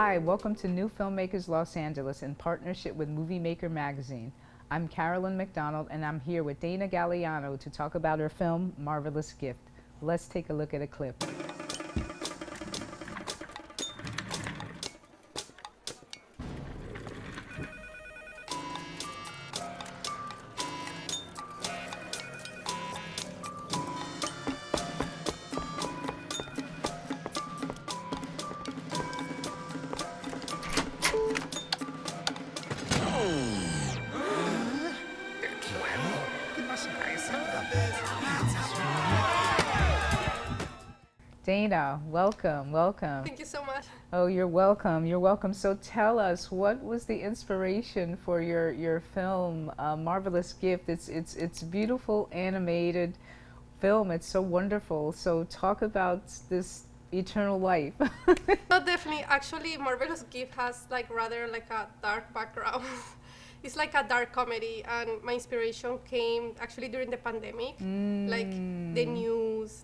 Hi, welcome to New Filmmakers Los Angeles in partnership with Movie Maker magazine. I'm Carolyn McDonald and I'm here with Danna Galeano to talk about her film, Marvelous Gift. Let's take a look at a clip. Danna, welcome. Thank you so much. Oh, you're welcome. So tell us, what was the inspiration for your film, Marvelous Gift? It's beautiful animated film. It's so wonderful. So talk about this eternal life. No, definitely. Actually, Marvelous Gift has rather a dark background. It's like a dark comedy, and my inspiration came actually during the pandemic. Like the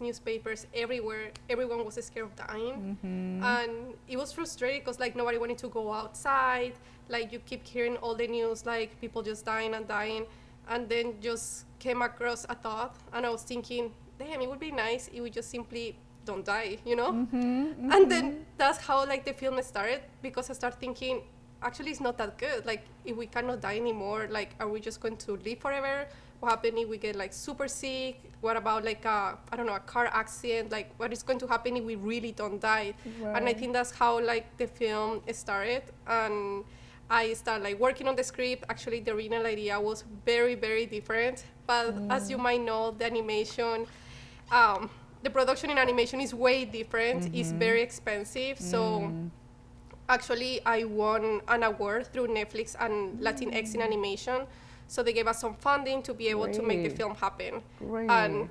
newspapers everywhere, everyone was scared of dying, and it was frustrating because nobody wanted to go outside. Like you keep hearing all the news, like people just dying, and then just came across a thought, and I was thinking, damn, it would be nice if we just simply don't die, you know? And then that's how the film started, because I started thinking, actually it's not that good. Like if we cannot die anymore, are we just going to live forever? What happens if we get super sick? What about a car accident? What is going to happen if we really don't die? Right. And I think that's how the film started. And I started working on the script. Actually the original idea was very, very different, but as you might know, the animation, the production in animation is way different. It's very expensive. So actually, I won an award through Netflix and Latinx in animation. So they gave us some funding to be able to make the film happen. Great. And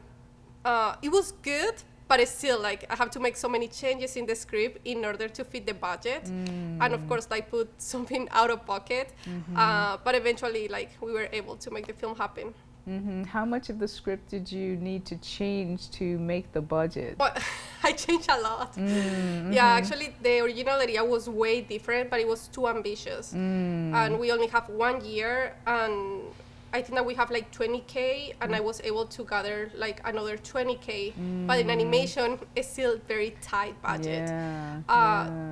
it was good, but it's still I have to make so many changes in the script in order to fit the budget. And of course, put something out of pocket. But eventually, we were able to make the film happen. How much of the script did you need to change to make the budget? But I changed a lot. Yeah, actually the original idea was way different, but it was too ambitious. And we only have 1 year, and I think that we have 20K, and I was able to gather another 20K. But in animation, it's still very tight budget.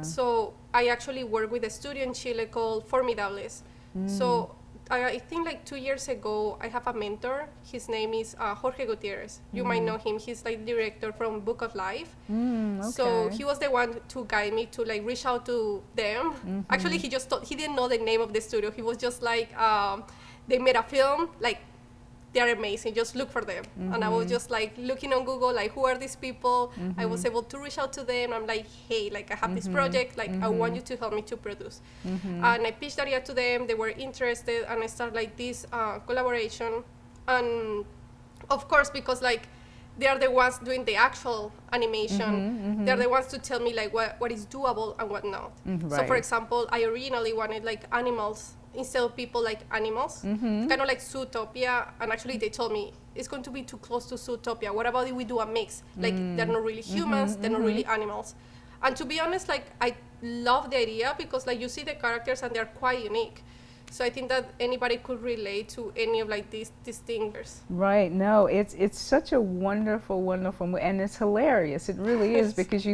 So I actually work with a studio in Chile called Formidables. So I think 2 years ago, I have a mentor. His name is Jorge Gutierrez. You might know him. He's director from Book of Life. Okay. So he was the one to guide me to reach out to them. Actually, he didn't know the name of the studio. He was just they made a film, they're amazing, just look for them. And I was just looking on Google, who are these people? I was able to reach out to them. I'm hey, I have this project, I want you to help me to produce. And I pitched that idea to them. They were interested, and I started this collaboration. And of course, because they are the ones doing the actual animation, they're the ones to tell me what is doable and what not. So for example, I originally wanted animals instead of people, animals, kind of like Zootopia. And actually they told me it's going to be too close to Zootopia. What about if we do a mix? They're not really humans, they're not really animals. And to be honest, I love the idea, because you see the characters and they're quite unique. So I think that anybody could relate to any of these things. Right. No, it's such a wonderful, and it's hilarious. It really is, because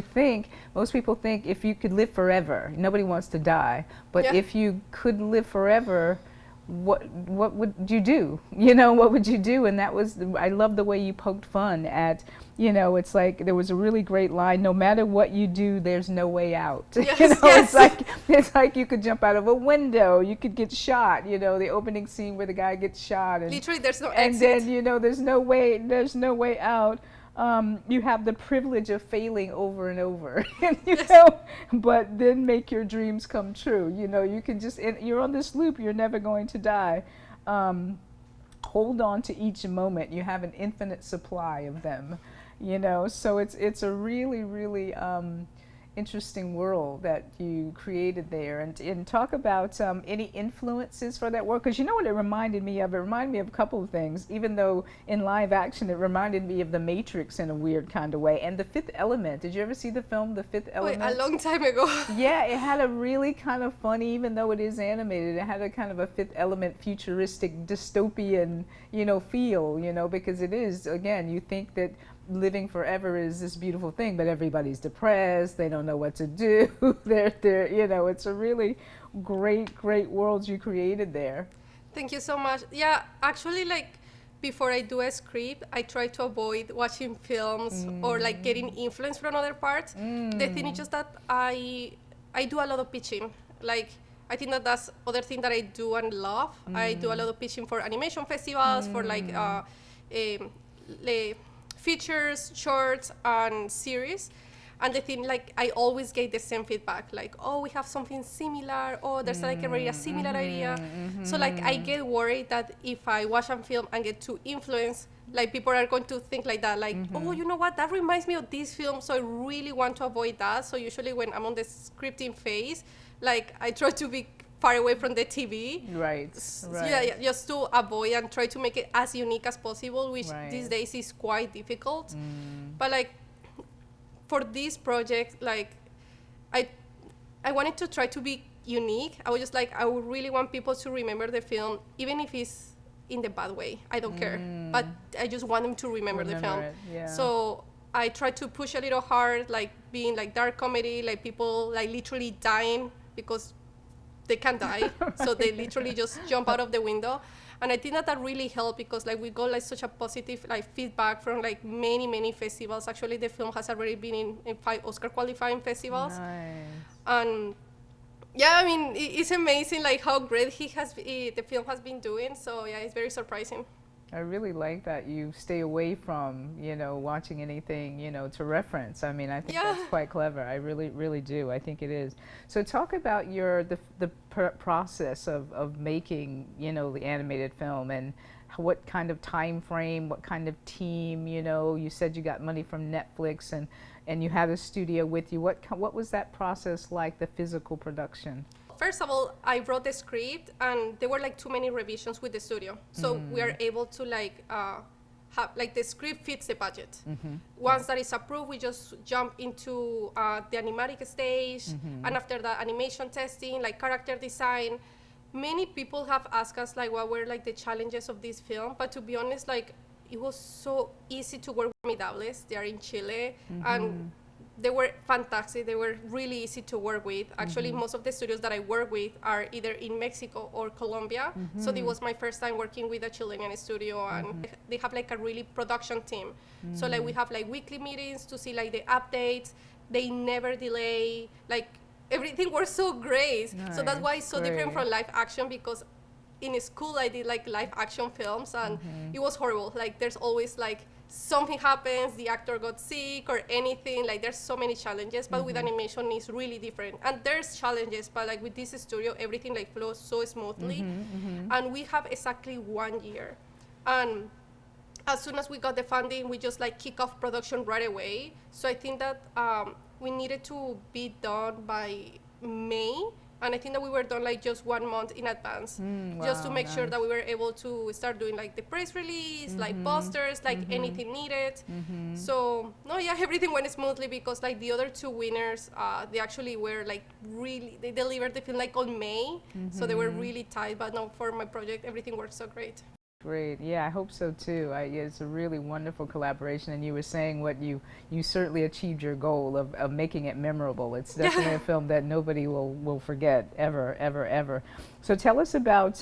most people think if you could live forever, nobody wants to die. But if you could live forever, what would you do? What would you do? And I love the way you poked fun at, it's there was a really great line: no matter what you do, there's no way out. Yes, It's like you could jump out of a window, you could get shot, the opening scene where the guy gets shot, and literally there's no exit. And then there's no way out. You have the privilege of failing over and over, but then make your dreams come true. You can you're on this loop, you're never going to die. Hold on to each moment. You have an infinite supply of them, so it's a really, really interesting world that you created there, and talk about any influences for that work, because you know what it reminded me of? It reminded me of a couple of things, even though in live action it reminded me of The Matrix in a weird kind of way, and The Fifth Element. Did you ever see the film The Fifth Element? A long time ago. Yeah, it had a really kind of funny, even though it is animated, it had a kind of a Fifth Element futuristic dystopian, feel, because it is, again, you think that living forever is this beautiful thing, but everybody's depressed, they don't know what to do. they're it's a really great world you created there. Thank you so much. Yeah, actually, like, before I do a script, I try to avoid watching films or like getting influence from other parts. The thing is just that I do a lot of pitching. Like, I think that's other thing that I do and love. I do a lot of pitching for animation festivals, for like features, shorts, and series. And the thing, like, I always get the same feedback, like, oh, we have something similar, oh, there's like already a similar idea. So like, I get worried that if I watch a film and get too influenced, like, people are going to think like that, like, oh, you know what, that reminds me of this film, so I really want to avoid that. So usually when I'm on the scripting phase, like, I try to be far away from the TV. Right. Yeah, just to avoid and try to make it as unique as possible, which Right. these days is quite difficult. But like, for this project, like, I wanted to try to be unique. I was just like, I would really want people to remember the film, even if it's in the bad way. I don't care, but I just want them to remember the film. It, yeah. So I tried to push a little hard, like being like dark comedy, like people like literally dying because they can't die. So they literally just jump out of the window. And I think that really helped, because like we got like such a positive like feedback from like many festivals. Actually, the film has already been in 5 Oscar qualifying festivals. Nice. And yeah, I mean, it's amazing like how great the film has been doing. So yeah, it's very surprising. I really like that you stay away from, watching anything, to reference. I mean, I think that's quite clever. I really do. I think it is. So talk about the process of making, the animated film, and what kind of time frame, what kind of team, you said you got money from Netflix, and you had a studio with you. What was that process like, the physical production? First of all, I wrote the script, and there were like too many revisions with the studio. So we are able to like have like the script fits the budget. Once that is approved, we just jump into the animatic stage, and after that, animation testing, like character design. Many people have asked us like what were like the challenges of this film, but to be honest, like it was so easy to work with Amidables. They are in Chile, and they were fantastic. They were really easy to work with. Actually, most of the studios that I work with are either in Mexico or Colombia. So it was my first time working with a Chilean studio, and they have like a really production team. So like we have like weekly meetings to see like the updates. They never delay. Like everything works so great. Nice. So that's why it's so different Great. from live action, because in school I did like live action films, and it was horrible. Like there's always like something happens, the actor got sick or anything, like there's so many challenges, but with animation it's really different. And there's challenges, but like with this studio, everything like flows so smoothly. And we have exactly 1 year. And as soon as we got the funding, we just like kick off production right away. So I think that we needed to be done by May. And I think that we were done like just 1 month in advance, just to make sure that we were able to start doing like the press release, like posters, like anything needed. So no, yeah, everything went smoothly, because like the other 2 winners, they actually were like they delivered the film like on May, so they were really tight. But no, for my project, everything worked so great. Great. Yeah, I hope so too. It's a really wonderful collaboration, and you were saying what you certainly achieved your goal of making it memorable. It's definitely a film that nobody will forget ever. So tell us about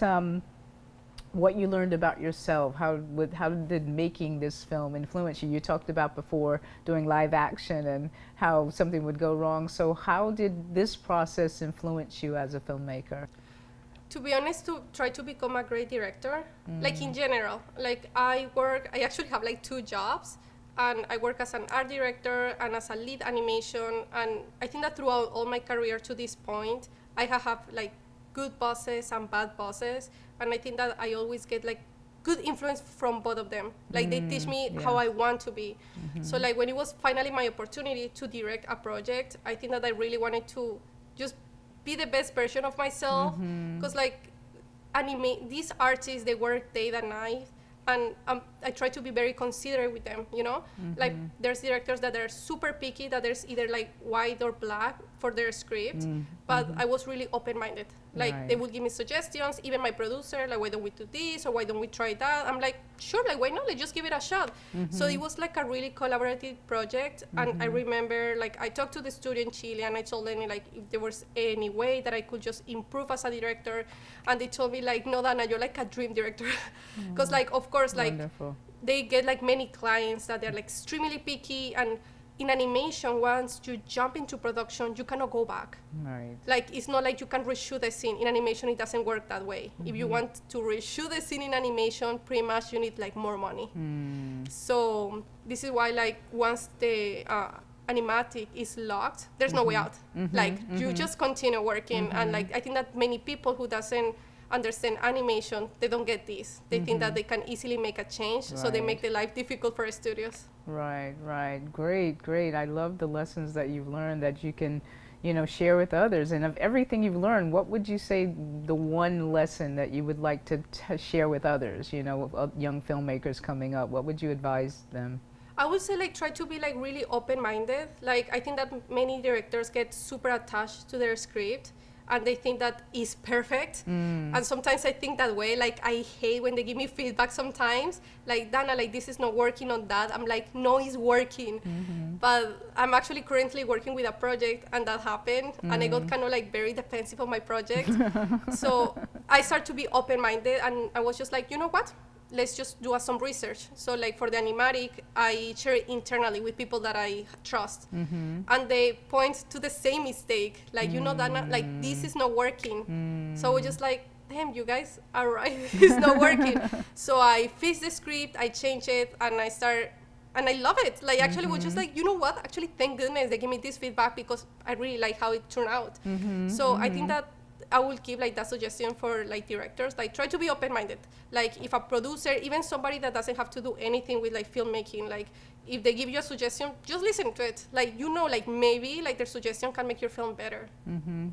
what you learned about yourself. How did making this film influence you? You talked about before doing live action and how something would go wrong. So how did this process influence you as a filmmaker? To be honest, to try to become a great director, like in general, like I actually have like 2 jobs, and I work as an art director and as a lead animation. And I think that throughout all my career to this point, I have like good bosses and bad bosses. And I think that I always get like good influence from both of them. Like they teach me how I want to be. So like when it was finally my opportunity to direct a project, I think that I really wanted to just be the best version of myself, because like these artists, they work day and night, and I try to be very considerate with them, you know? Like there's directors that are super picky, that there's either like white or black for their script, but I was really open-minded. Like they would give me suggestions, even my producer, like why don't we do this, or why don't we try that? I'm like, sure, like why not, let's just give it a shot. So it was like a really collaborative project, and I remember like I talked to the studio in Chile, and I told them like if there was any way that I could just improve as a director, and they told me like, no, Danna, you're like a dream director. Because like of course like Wonderful. they get like many clients that they're like extremely picky, and in animation, once you jump into production, you cannot go back. Right. Like it's not like you can reshoot the scene. In animation, it doesn't work that way. If you want to reshoot the scene in animation, pretty much you need like more money. So this is why like once the animatic is locked, there's no way out. Like you just continue working, and like I think that many people who doesn't understand animation, they don't get this. They think that they can easily make a change, so they make the life difficult for studios. Right, right. Great, great. I love the lessons that you've learned that you can, you know, share with others. And of everything you've learned, what would you say the one lesson that you would like to share with others, you know, young filmmakers coming up? What would you advise them? I would say like try to be like really open-minded. Like I think that many directors get super attached to their script, and they think that is perfect. And sometimes I think that way. Like I hate when they give me feedback sometimes. Like, Danna, like this is not working on that. I'm like, no, it's working. But I'm actually currently working with a project, and that happened. And I got kind of like very defensive of my project. So I started to be open-minded, and I was just like, you know what? Let's just do some research. So like for the animatic, I share it internally with people that I trust. And they point to the same mistake. Like, you know, Danna, like this is not working. So we're just like, damn, you guys are right. It's not working. So I fix the script, I change it, and and I love it. Like actually was just like, you know what? Actually, thank goodness they give me this feedback, because I really like how it turned out. So I think that I will give like that suggestion for like directors, like try to be open-minded. Like if a producer, even somebody that doesn't have to do anything with like filmmaking, like if they give you a suggestion, just listen to it. Like, you know, like maybe like their suggestion can make your film better.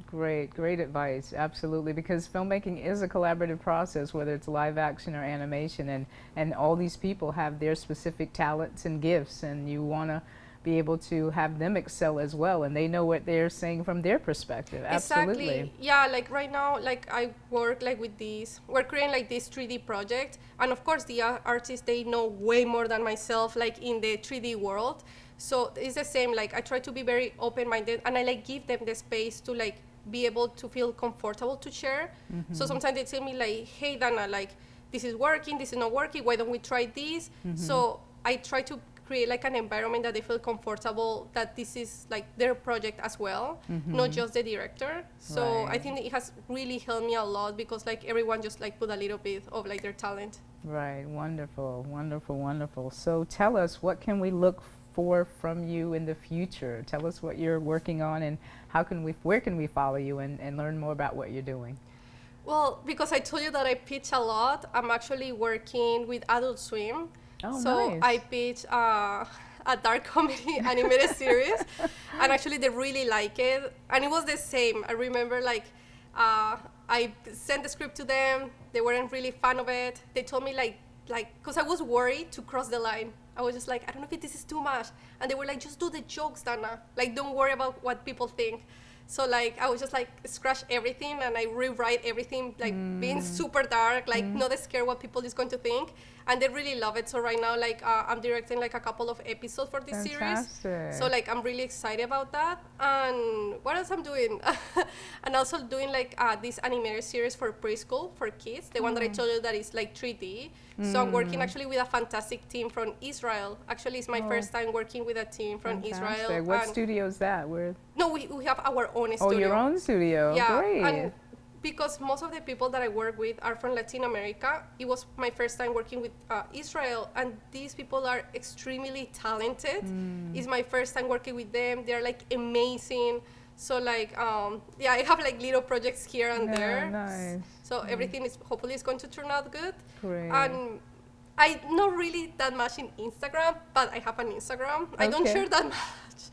Great, great advice. Absolutely, because filmmaking is a collaborative process, whether it's live action or animation, and all these people have their specific talents and gifts, and you want to be able to have them excel as well, and they know what they're saying from their perspective. Absolutely. Exactly. Yeah, like right now, like I work like with we're creating like this 3D project, and of course the artists, they know way more than myself, like in the 3D world. So it's the same, like I try to be very open-minded, and I like give them the space to like be able to feel comfortable to share. So sometimes they tell me like, hey Danna, like this is working, this is not working, why don't we try this? So I try to create like an environment that they feel comfortable, that this is like their project as well, not just the director. So I think it has really helped me a lot, because like everyone just like put a little bit of like their talent. Right. Wonderful, wonderful, wonderful. So tell us, what can we look for from you in the future? Tell us what you're working on, and where can we follow you and learn more about what you're doing? Well, because I told you that I pitch a lot, I'm actually working with Adult Swim. Oh, so nice. I pitch a dark comedy animated series, and actually they really like it. And it was the same. I remember like I sent the script to them. They weren't really fan of it. They told me like because I was worried to cross the line. I was just like, I don't know if this is too much. And they were like, just do the jokes, Danna. Like, don't worry about what people think. So like I was just like scratch everything, and I rewrite everything, like being super dark, like not scared what people is going to think, and they really love it. So right now, like I'm directing like a couple of episodes for this Fantastic. series. So like I'm really excited about that. And what else I'm doing? And also doing like this animated series for preschool for kids, the one that I told you that is like 3D. So I'm working actually with a fantastic team from Israel. Actually, it's my first time working with a team from Israel. What studio is that? No, we have our own studio. Oh, your own studio. Yeah, Great. and because most of the people that I work with are from Latin America, it was my first time working with Israel, and these people are extremely talented. It's my first time working with them. They're like amazing. So like, yeah, I have like little projects here and Yeah, there. nice. So everything is hopefully is going to turn out good. Great. And I'm not really that much in Instagram, but I have an Instagram. I don't Okay. share that much.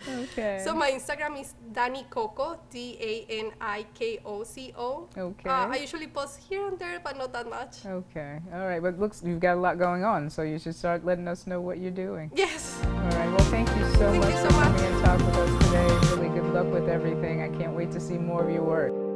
Okay. So my Instagram is Danny Coco, DANIKOCO. Okay. I usually post here and there, but not that much. Okay. All right. But looks, you've got a lot going on, so you should start letting us know what you're doing. Yes. All right. Well, thank you so Thank much you for so much. coming and talking with us today. Really good luck with everything. I can't wait to see more of your work.